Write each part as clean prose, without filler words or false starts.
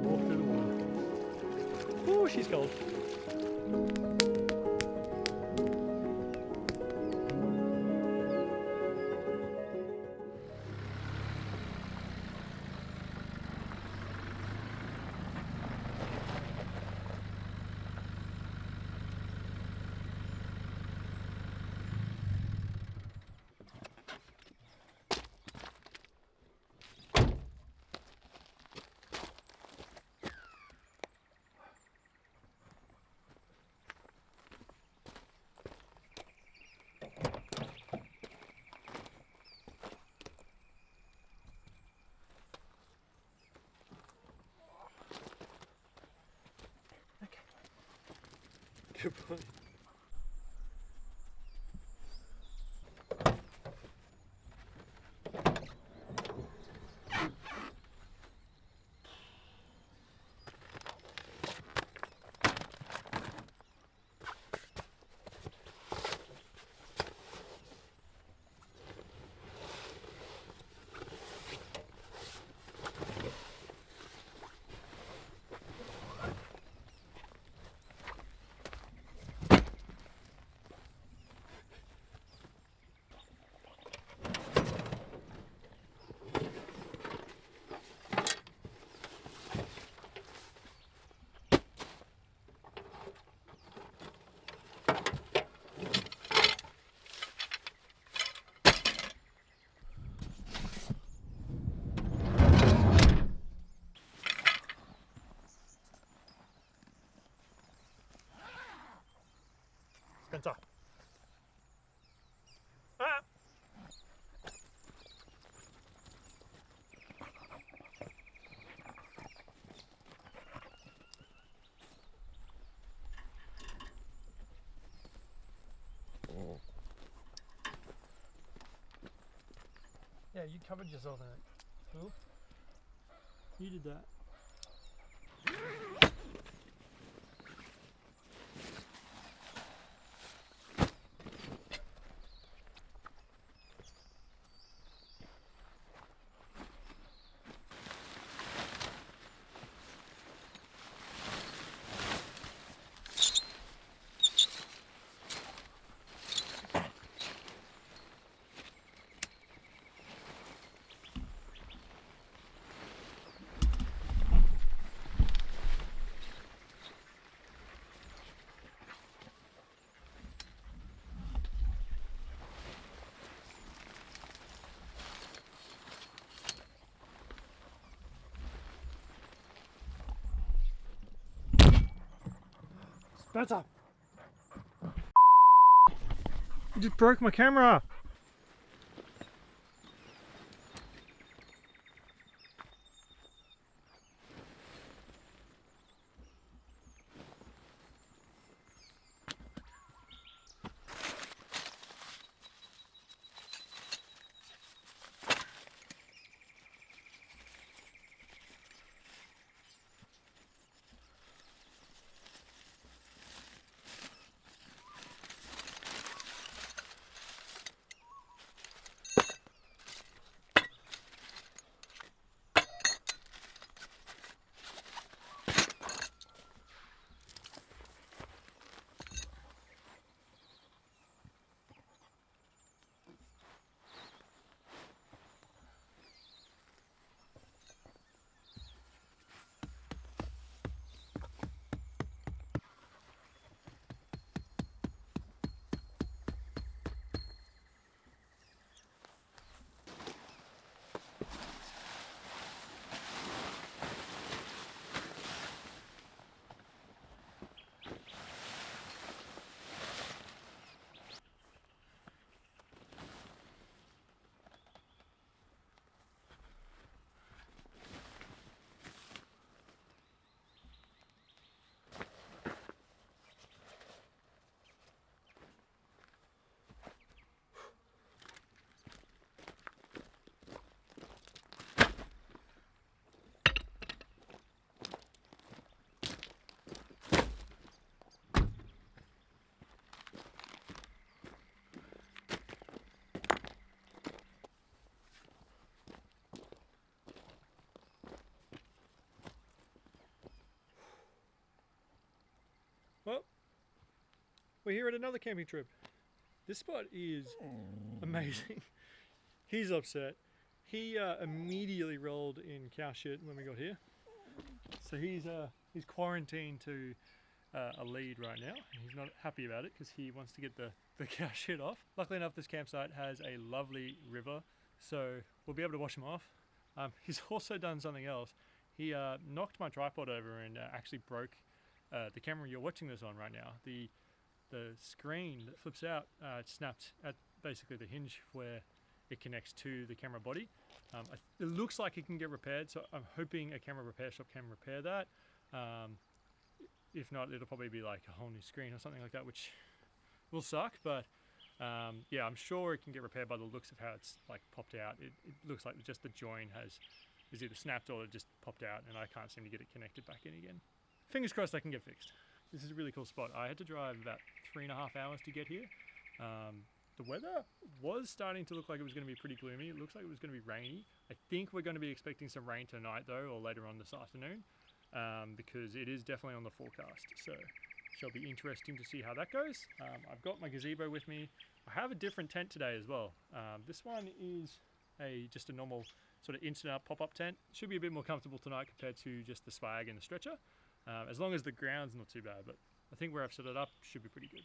Walk through the water. Oh, she's cold. Good boy. Spencer. Ah. Yeah, you covered yourself in it. Cool. You did that. Spencer! You just broke my camera! we're here at another camping trip. This spot is amazing. He's upset. He immediately rolled in cow shit when we got here. So he's quarantined to a lead right now. And he's not happy about it because he wants to get the cow shit off. Luckily enough, this campsite has a lovely river, so we'll be able to wash him off. He's also done something else. He knocked my tripod over and actually broke the camera you're watching this on right now. The screen that flips out, it snapped at basically the hinge where it connects to the camera body. It looks like it can get repaired, so I'm hoping a camera repair shop can repair that. If not, it'll probably be like a whole new screen or something like that, which will suck, but yeah, I'm sure it can get repaired by the looks of how it's like popped out. It looks like just the join is either snapped or it just popped out, and I can't seem to get it connected back in again. Fingers crossed that can get fixed. This is a really cool spot. I had to drive about 3.5 hours to get here. The weather was starting to look like it was going to be pretty gloomy. It looks like it was going to be rainy. I think we're going to be expecting some rain tonight though, or later on this afternoon, because it is definitely on the forecast. So shall be interesting to see how that goes. I've got my gazebo with me. I have a different tent today as well. This one is just a normal sort of instant up pop-up tent. Should be a bit more comfortable tonight compared to just the swag and the stretcher. As long as the ground's not too bad, but I think where I've set it up should be pretty good.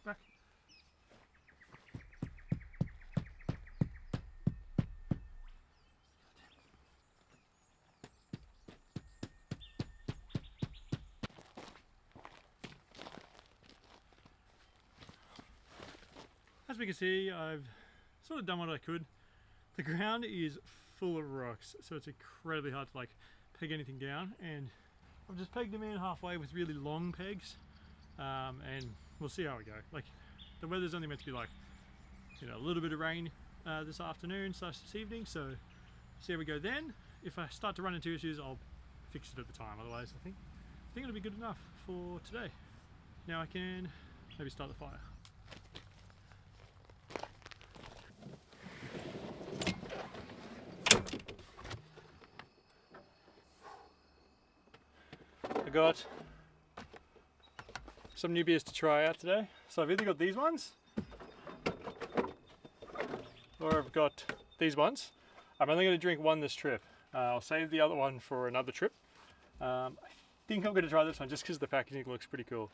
Back. As we can see, I've sort of done what I could. The ground is full of rocks, so it's incredibly hard to like peg anything down, and I've just pegged them in halfway with really long pegs, and we'll see how we go. Like, the weather's only meant to be like, you know, a little bit of rain this afternoon / this evening, so see how we go then. If I start to run into issues, I'll fix it at the time. Otherwise, I think it'll be good enough for today. Now I can maybe start the fire. I got some new beers to try out today. So I've either got these ones or I've got these ones. I'm only going to drink one this trip. I'll save the other one for another trip. I think I'm going to try this one just because the packaging looks pretty cool.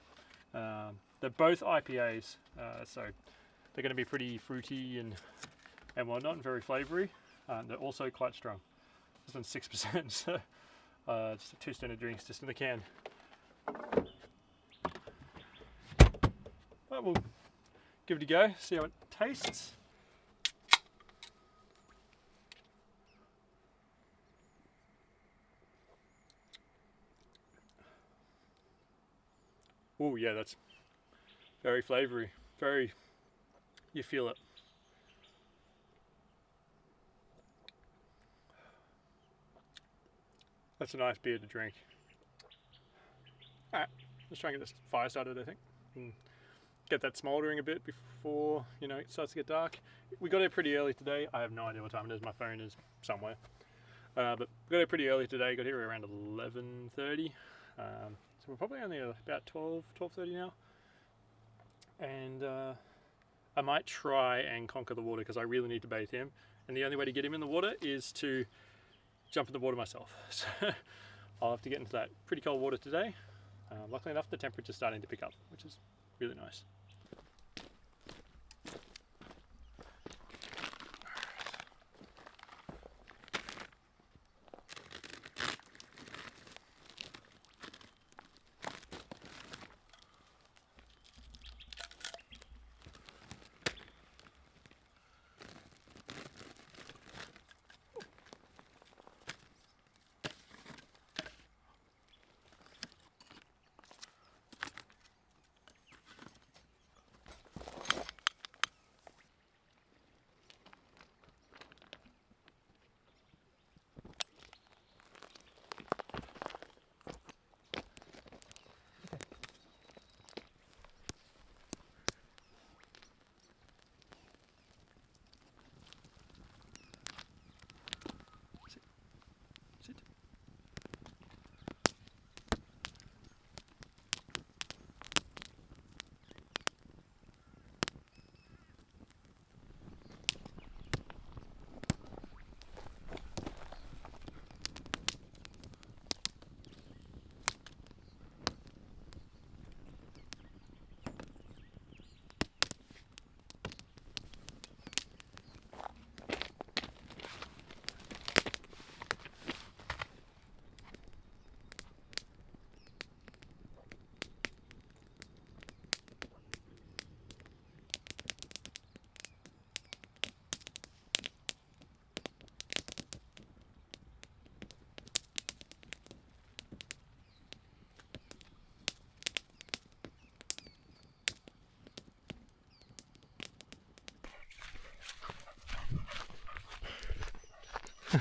They're both IPAs, so they're going to be pretty fruity and whatnot, and very flavoury. They're also quite strong. This one's 6%, so just 2 standard drinks just in the can. But we'll give it a go, see how it tastes. Oh yeah, that's Very flavoury, you feel it. That's a nice beer to drink. Alright, let's try and get this fire started, I think. And get that smouldering a bit before, you know, it starts to get dark. We got here pretty early today. I have no idea what time it is. My phone is somewhere. But we got here pretty early today. Got here around 11:30. So we're probably only about 12:30 now. And I might try and conquer the water because I really need to bathe him. And the only way to get him in the water is to jump in the water myself. So I'll have to get into that pretty cold water today. Luckily enough, the temperature's starting to pick up, which is really nice.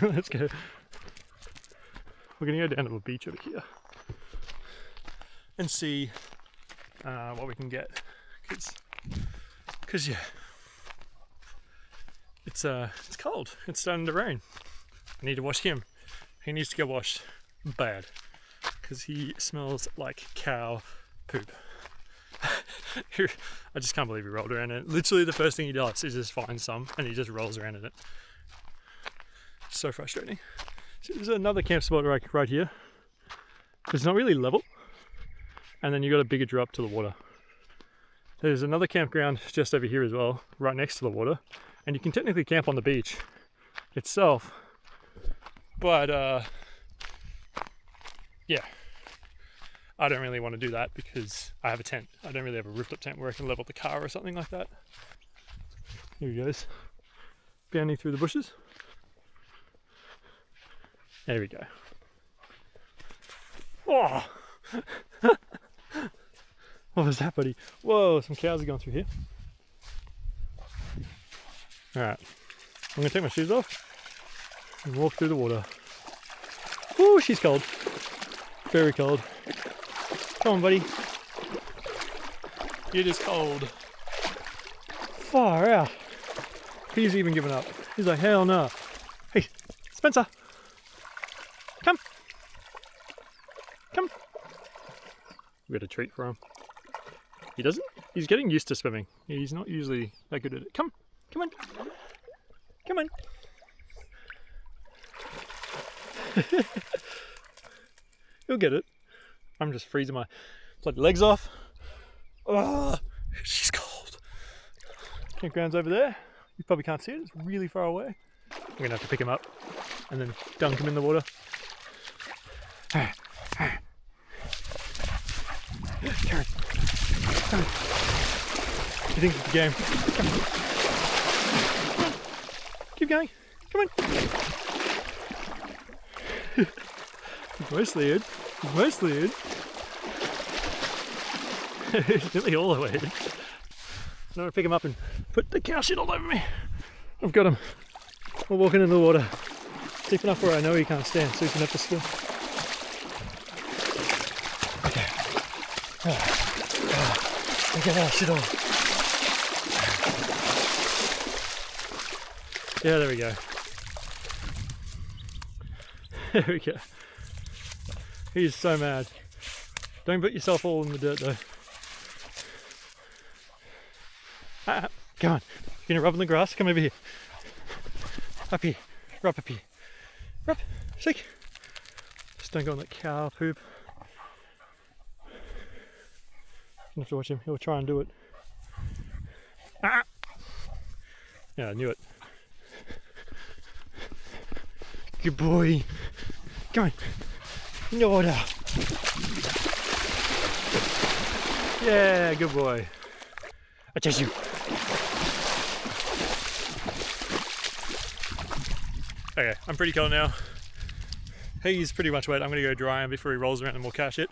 Let's go. We're gonna go down to a beach over here and see what we can get, cause yeah, it's cold. It's starting to rain. I need to wash him. He needs to get washed bad because he smells like cow poop. I just can't believe he rolled around in it. Literally the first thing he does is just find some and he just rolls around in it. So frustrating. So there's another camp spot right here. It's not really level, and then you got a bigger drop to the water. There's another campground just over here as well, right next to the water, and you can technically camp on the beach itself, but yeah, I don't really want to do that because I have a tent. I don't really have a roofed up tent where I can level the car or something like that. Here he goes, bounding through the bushes. There we go. Oh! What was that, buddy? Whoa, some cows are going through here. Alright, I'm going to take my shoes off and walk through the water. Oh, she's cold. Very cold. Come on, buddy. It is cold. Far out. He's even given up. He's like, hell no. Hey, Spencer. Come. Come. We got a treat for him. He doesn't? He's getting used to swimming. He's not usually that good at it. Come. Come on. Come on. He'll get it. I'm just freezing my bloody legs off. Oh, she's cold. Campground's over there. You probably can't see it. It's really far away. I'm going to have to pick him up and then dunk him in the water. Karen. Come on. You think it's the game? Come on. Keep going. Come on. He's mostly in. He's mostly in. He's nearly all the way in. I'm gonna pick him up and put the cow shit all over me. I've got him. We're walking in the water. Deep enough where I know he can't stand, so he's gonna have to swim. Okay. Get our shit on. Yeah, there we go. There we go. He's so mad. Don't put yourself all in the dirt though. Come on. You gonna rub on the grass? Come over here. Up here. Rub up here. Rub. Shake. Just don't go on that cow poop. You have to watch him. He'll try and do it. Ah! Yeah, I knew it. Good boy. Come on. In the water. Yeah, good boy. I chase you. Okay, I'm pretty cold now. He's pretty much wet. I'm gonna go dry him before he rolls around and we'll cache it.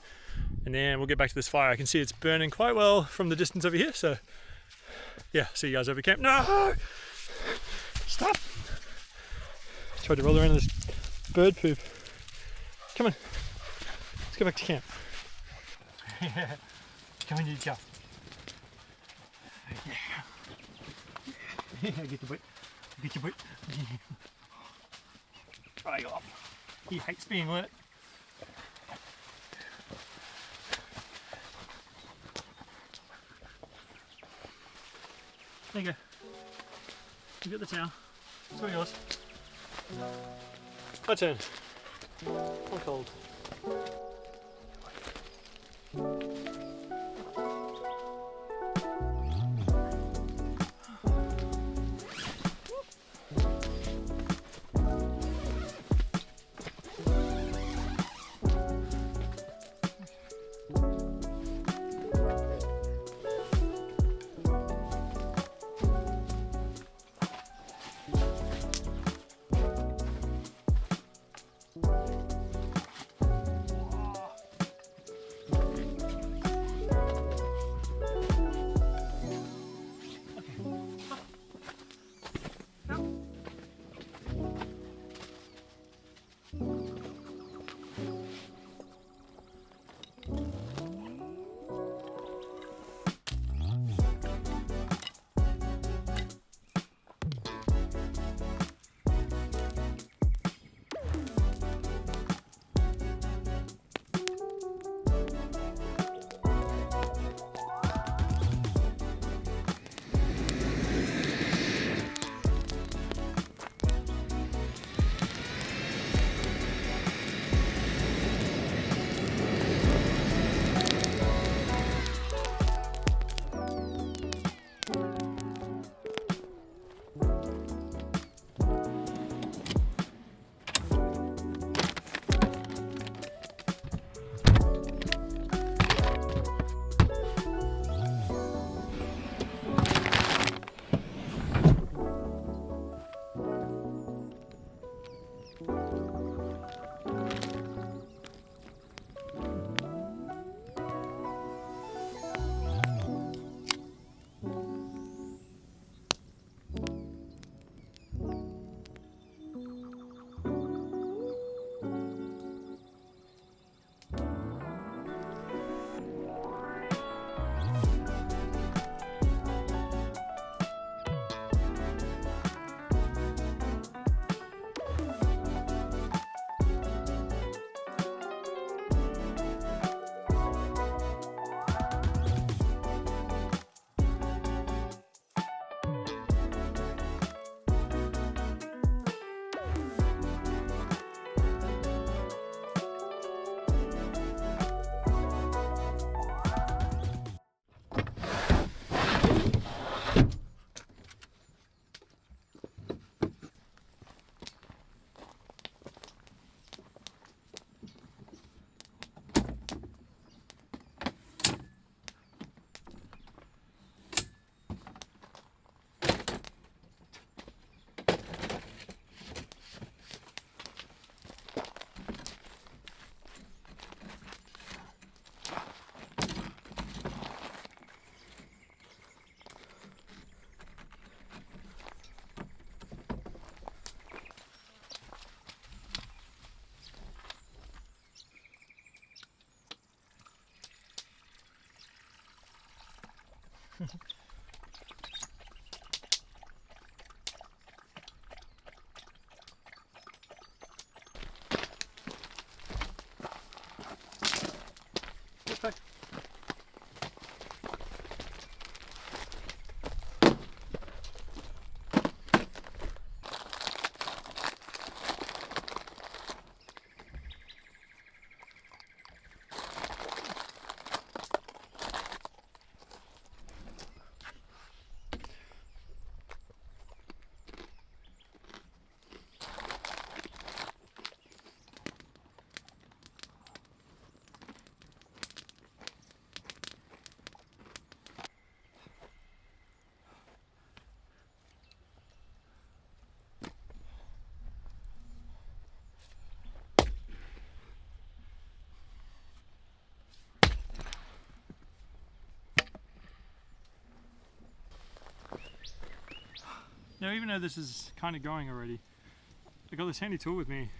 And then we'll get back to this fire. I can see it's burning quite well from the distance over here. So yeah, see you guys over camp. No! Stop! Tried to roll around in this bird poop. Come on. Let's go back to camp. Yeah. Come on, you go. Yeah. Get your boot. Get your boot. Dry off. He hates being wet. There you go. You got the towel. It's all yours. My turn. I'm cold. Okay. Now, even though this is kind of going already, I got this handy tool with me.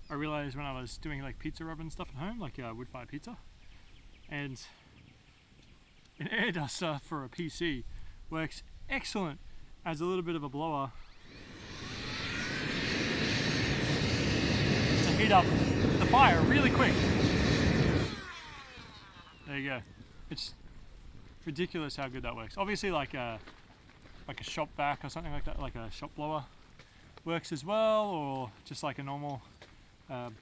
I realized when I was doing like pizza oven stuff at home, like wood fire pizza, and an air duster for a PC works excellent as a little bit of a blower to heat up the fire really quick. There you go. It's ridiculous how good that works. Obviously, like a shop vac or something like that, like a shop blower works as well, or just like a normal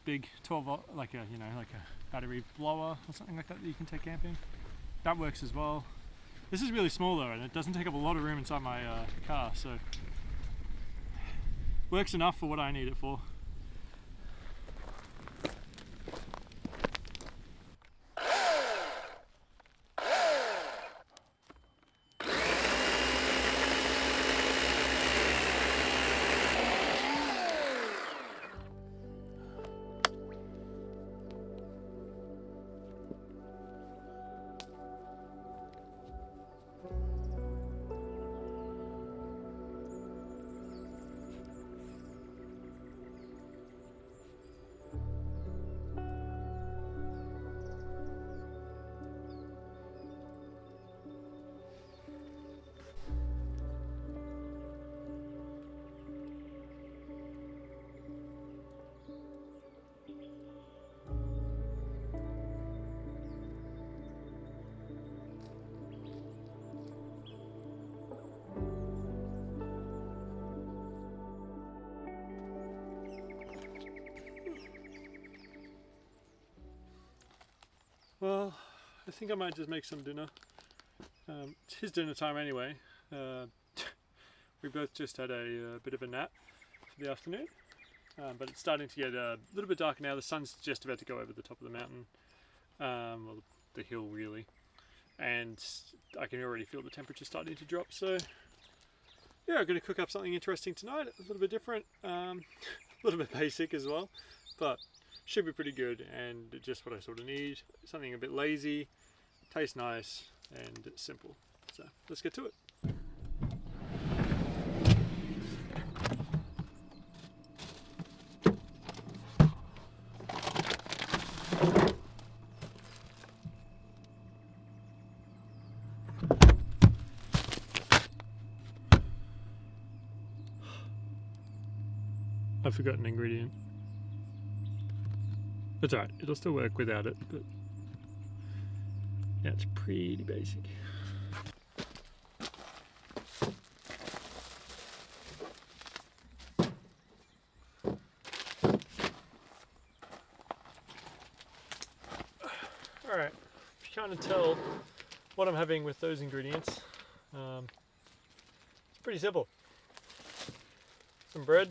big 12 volt, like a battery blower or something like that you can take camping. That works as well. This is really small though, and it doesn't take up a lot of room inside my car, so works enough for what I need it for. Well, I think I might just make some dinner. It's his dinner time anyway. We both just had a bit of a nap for the afternoon, but it's starting to get a little bit darker now. The sun's just about to go over the top of the mountain, well, the hill really, and I can already feel the temperature starting to drop. So yeah, I'm going to cook up something interesting tonight, a little bit different, a little bit basic as well, but should be pretty good, and just what I sort of need. Something a bit lazy, tastes nice, and simple. So let's get to it. I've forgotten an ingredient. That's alright, it'll still work without it, but yeah, it's pretty basic. Alright, if you can't tell what I'm having with those ingredients, it's pretty simple. Some bread,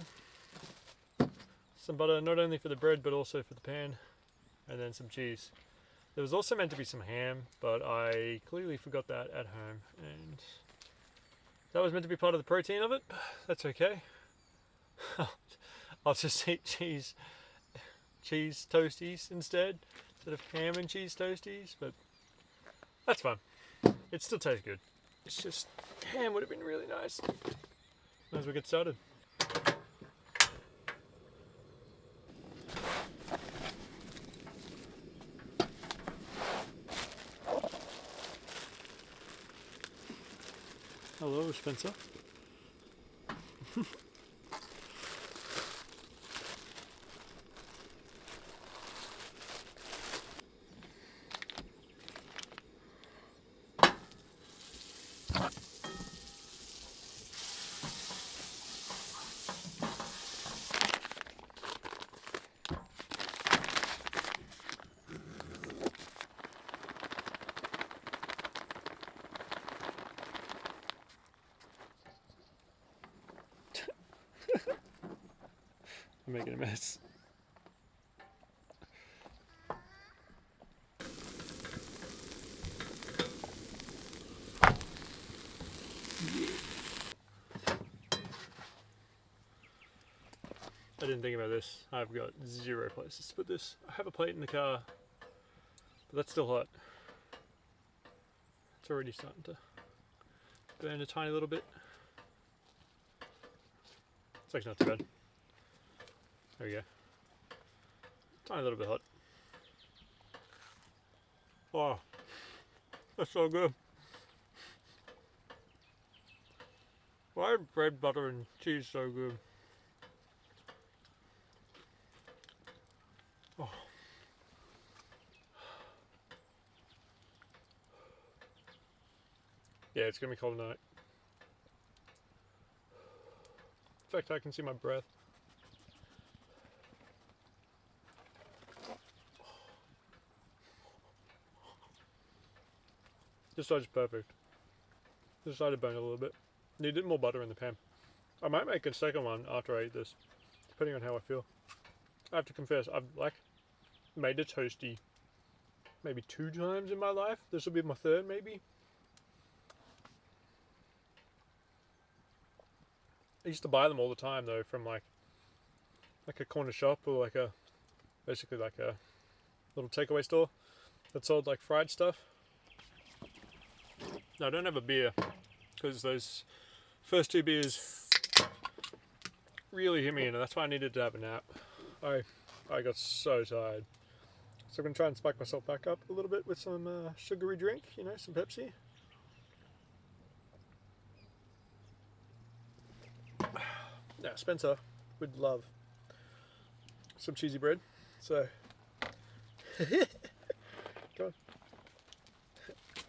some butter, not only for the bread but also for the pan, and then some cheese. There was also meant to be some ham, but I clearly forgot that at home, and that was meant to be part of the protein of it. That's okay. I'll just eat cheese toasties instead of ham and cheese toasties, but that's fine. It still tastes good. It's just ham would have been really nice. Might as well get started. Hello, Spencer. I'm making a mess. I didn't think about this. I've got 0 places to put this. I have a plate in the car, but that's still hot. It's already starting to burn a tiny little bit. It's actually not too bad. There we go. Tiny little bit hot. Oh, that's so good. Why are bread, butter, and cheese so good? Oh. Yeah, it's gonna be cold tonight. In fact, I can see my breath. This side's perfect. This side had burned a little bit. Needed more butter in the pan. I might make a second one after I eat this, depending on how I feel. I have to confess, I've made a toasty maybe 2 times in my life. This will be my 3rd, maybe. I used to buy them all the time though from like a corner shop or basically like a little takeaway store that sold like fried stuff. No, I don't have a beer because those first 2 beers really hit me in, and that's why I needed to have a nap. I got so tired. So I'm going to try and spike myself back up a little bit with some sugary drink, you know, some Pepsi. Now, Spencer would love some cheesy bread, so come on.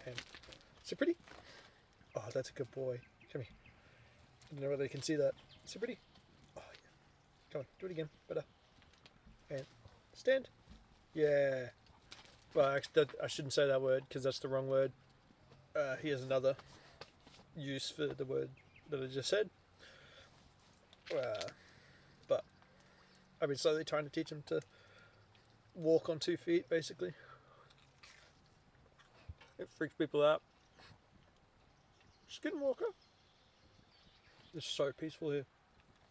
And so pretty. Oh, that's a good boy. Come here. I don't know whether you can see that. So pretty. Oh, yeah. Come on, do it again. Better. And stand. Yeah. Well, actually, I shouldn't say that word because that's the wrong word. Here's another use for the word that I just said. But I've been slowly trying to teach him to walk on 2 feet, basically. It freaks people out. Just get and walk up. It's so peaceful here.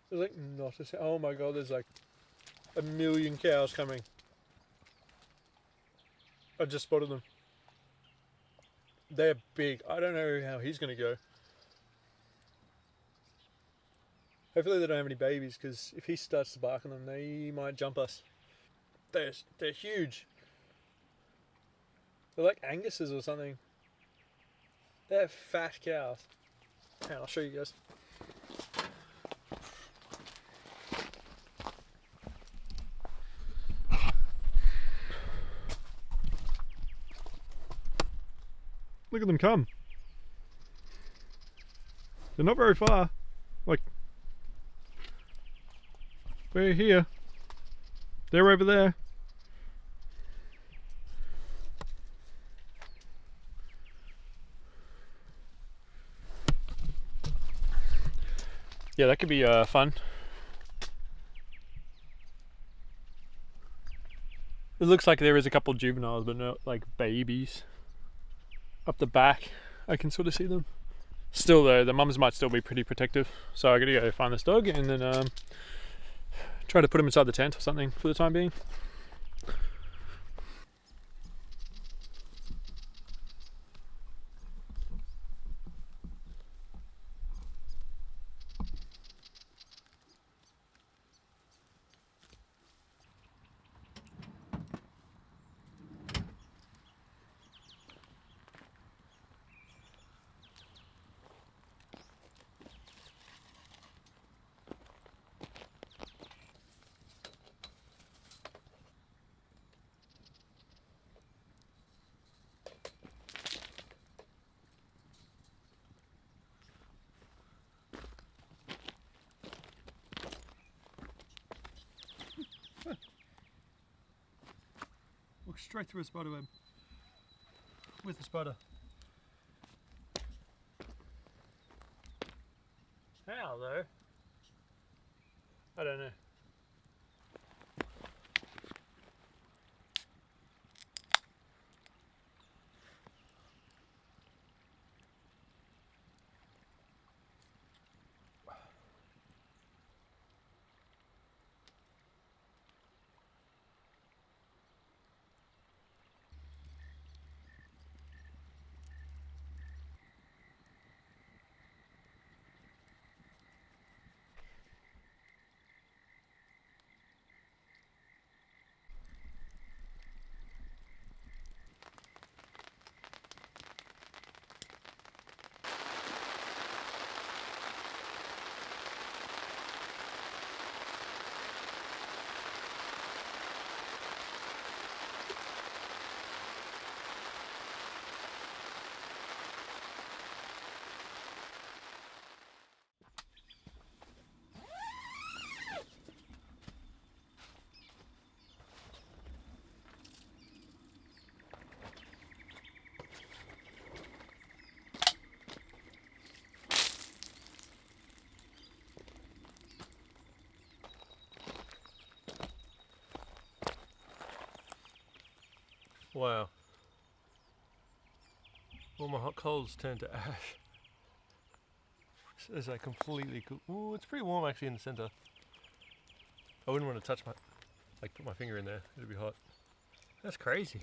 There's like not a sound. Oh my god, there's like a million cows coming. I just spotted them. They're big. I don't know how he's going to go. Hopefully they don't have any babies, because if he starts to bark on them, they might jump us. They're huge. They're like Angus's or something. They're fat cows. Hang on, I'll show you guys. Look at them come. They're not very far. Like, we're here. They're over there. Yeah, that could be fun. It looks like there is a couple of juveniles, but not like babies. Up the back, I can sort of see them. Still though, the mums might still be pretty protective, so I gotta go find this dog and then try to put him inside the tent or something for the time being. straight through a spider web with a spider. How though? I don't know. Wow. All my hot coals turned to ash. As I completely cool. Ooh, it's pretty warm actually in the center. I wouldn't want to touch put my finger in there. It'd be hot. That's crazy.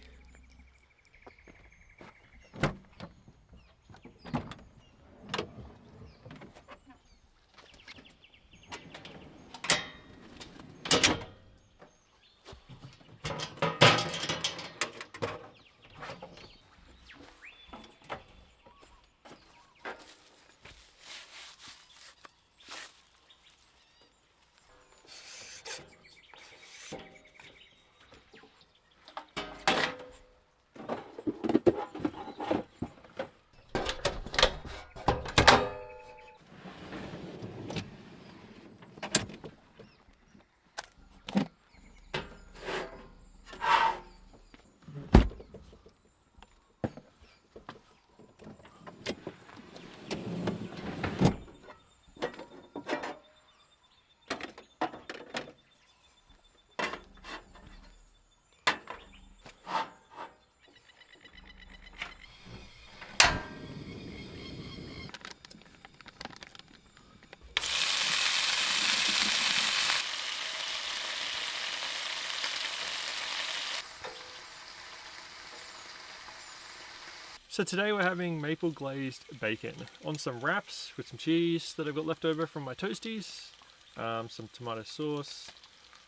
So today we're having maple glazed bacon on some wraps with some cheese that I've got left over from my toasties, some tomato sauce,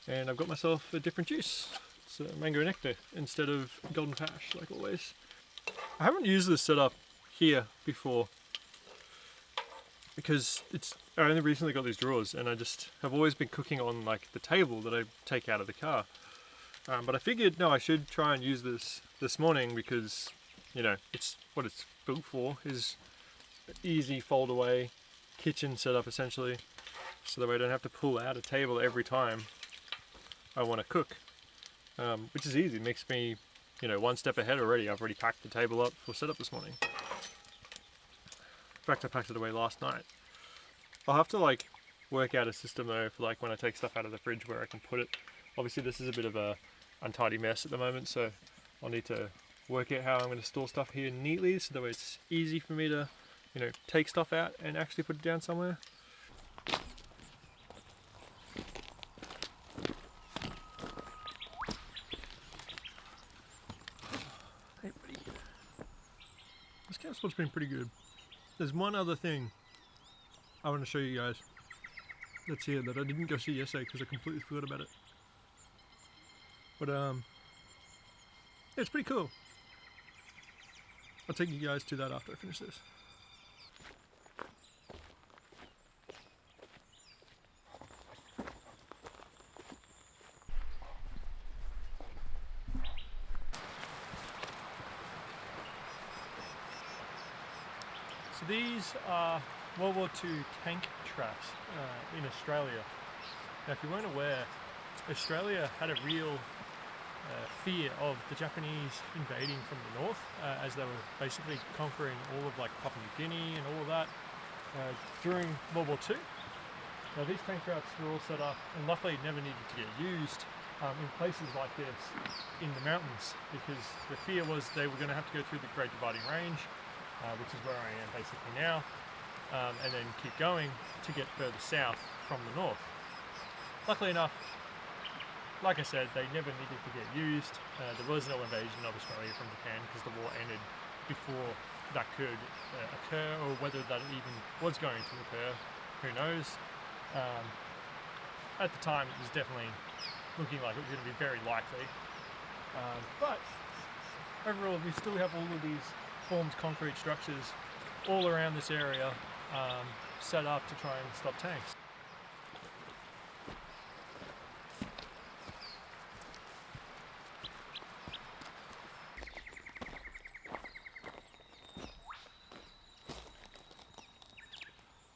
and I've got myself a different juice. It's a mango nectar instead of golden pash like always. I haven't used this setup here before because I only recently got these drawers and I just have always been cooking on like the table that I take out of the car. But I figured no, I should try and use this morning because you know, it's what it's built for, is an easy fold away kitchen setup essentially, so that way I don't have to pull out a table every time I want to cook, which is easy. It makes me, you know, one step ahead already. I've already packed the table up for setup this morning. In fact, I packed it away last night. I'll have to like work out a system though for like when I take stuff out of the fridge where I can put it. Obviously this is a bit of a untidy mess at the moment, so I'll need to work out how I'm going to store stuff here neatly so that way it's easy for me to, you know, take stuff out and actually put it down somewhere. Hey buddy. This camp spot's been pretty good. There's one other thing I want to show you guys that's here that I didn't go see yesterday because I completely forgot about it. But yeah, it's pretty cool. I'll take you guys to that after I finish this. So these are World War II tank traps in Australia. Now if you weren't aware, Australia had a real fear of the Japanese invading from the north, as they were basically conquering all of like Papua New Guinea and all of that during World War II. Now these tank traps were all set up and luckily never needed to get used in places like this in the mountains, because the fear was they were going to have to go through the Great Dividing Range, which is where I am basically now, and then keep going to get further south from the north. Luckily enough, like I said, they never needed to get used. There was no invasion of Australia from Japan because the war ended before that could occur, or whether that even was going to occur, who knows. At the time it was definitely looking like it was going to be very likely. But overall we still have all of these formed concrete structures all around this area set up to try and stop tanks.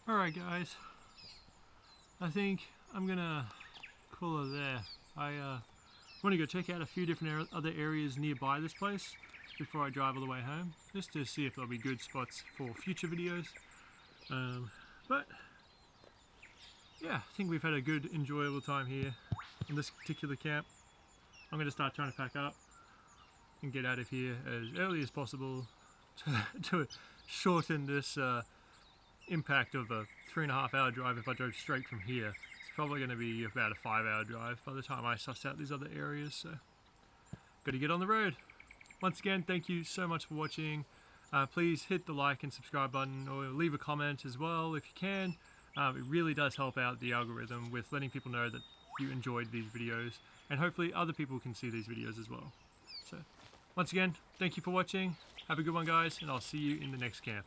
Alright guys, I think I'm gonna call it there. I want to go check out a few different other areas nearby this place before I drive all the way home, just to see if there'll be good spots for future videos. But yeah, I think we've had a good enjoyable time here in this particular camp. I'm going to start trying to pack up and get out of here as early as possible to shorten this impact of a 3.5 hour drive. If I drove straight from here, it's probably going to be about a 5 hour drive by the time I suss out these other areas, so got to get on the road. Once again, thank you so much for watching. Please hit the like and subscribe button, or leave a comment as well if you can. It really does help out the algorithm with letting people know that you enjoyed these videos, and hopefully other people can see these videos as well. So once again, thank you for watching. Have a good one guys, and I'll see you in the next camp.